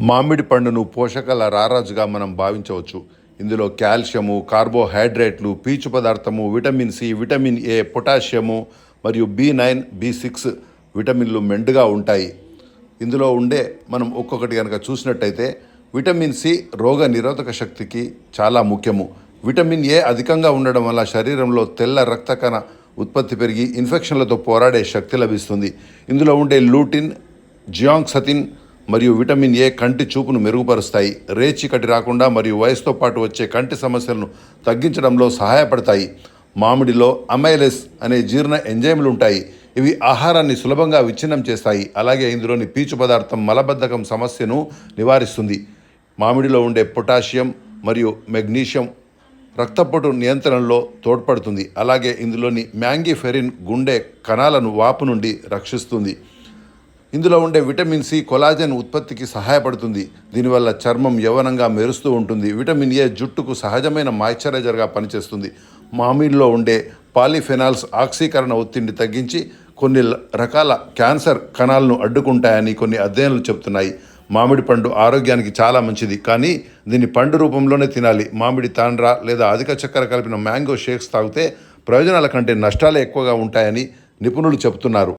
మామిడి పండును పోషకాల రారాజుగా మనం భావించవచ్చు. ఇందులో కాల్షియము, కార్బోహైడ్రేట్లు, పీచు పదార్థము, vitamin C, vitamin A, potassium మరియు B9, B6 విటమిన్లు మెండుగా ఉంటాయి. ఇందులో ఉండే మనం ఒక్కొక్కటి కనుక చూసినట్టయితే విటమిన్ సి రోగ నిరోధక శక్తికి చాలా ముఖ్యము. విటమిన్ ఏ అధికంగా ఉండడం వల్ల శరీరంలో తెల్ల రక్త కణ ఉత్పత్తి పెరిగి ఇన్ఫెక్షన్లతో పోరాడే శక్తి లభిస్తుంది. ఇందులో ఉండే లూటిన్, జియాంక్సతిన్ మరియు విటమిన్ ఏ కంటి చూపును మెరుగుపరుస్తాయి, రేచీకటి రాకుండా మరియు వయసుతో పాటు వచ్చే కంటి సమస్యలను తగ్గించడంలో సహాయపడతాయి. మామిడిలో అమైలేస్ అనే జీర్ణ ఎంజైమ్లు ఉంటాయి. ఇవి ఆహారాన్ని సులభంగా విచ్ఛిన్నం చేస్తాయి. అలాగే ఇందులోని పీచు పదార్థం మలబద్ధకం సమస్యను నివారిస్తుంది. మామిడిలో ఉండే పొటాషియం మరియు మెగ్నీషియం రక్తపోటు నియంత్రణలో తోడ్పడుతుంది. అలాగే ఇందులోని మ్యాంగిఫెరిన్ గుండె కణాలను వాపు నుండి రక్షిస్తుంది. ఇందులో ఉండే విటమిన్ సి కొలాజన్ ఉత్పత్తికి సహాయపడుతుంది. దీనివల్ల చర్మం యవ్వనంగా మెరుస్తూ ఉంటుంది. విటమిన్ ఏ జుట్టుకు సహజమైన మాయిశ్చరైజర్గా పనిచేస్తుంది. మామిడిలో ఉండే పాలిఫెనాల్స్ ఆక్సీకరణ ఒత్తిడిని తగ్గించి కొన్ని రకాల క్యాన్సర్ కణాలను అడ్డుకుంటాయని కొన్ని అధ్యయనాలు చెబుతున్నాయి. మామిడి పండు ఆరోగ్యానికి చాలా మంచిది, కానీ దీన్ని పండు రూపంలోనే తినాలి. మామిడి తాండ్ర లేదా అధిక చక్కెర కలిపిన మ్యాంగో షేక్స్ తాగితే ప్రయోజనాల కంటే నష్టాలే ఎక్కువగా ఉంటాయని నిపుణులు చెబుతున్నారు.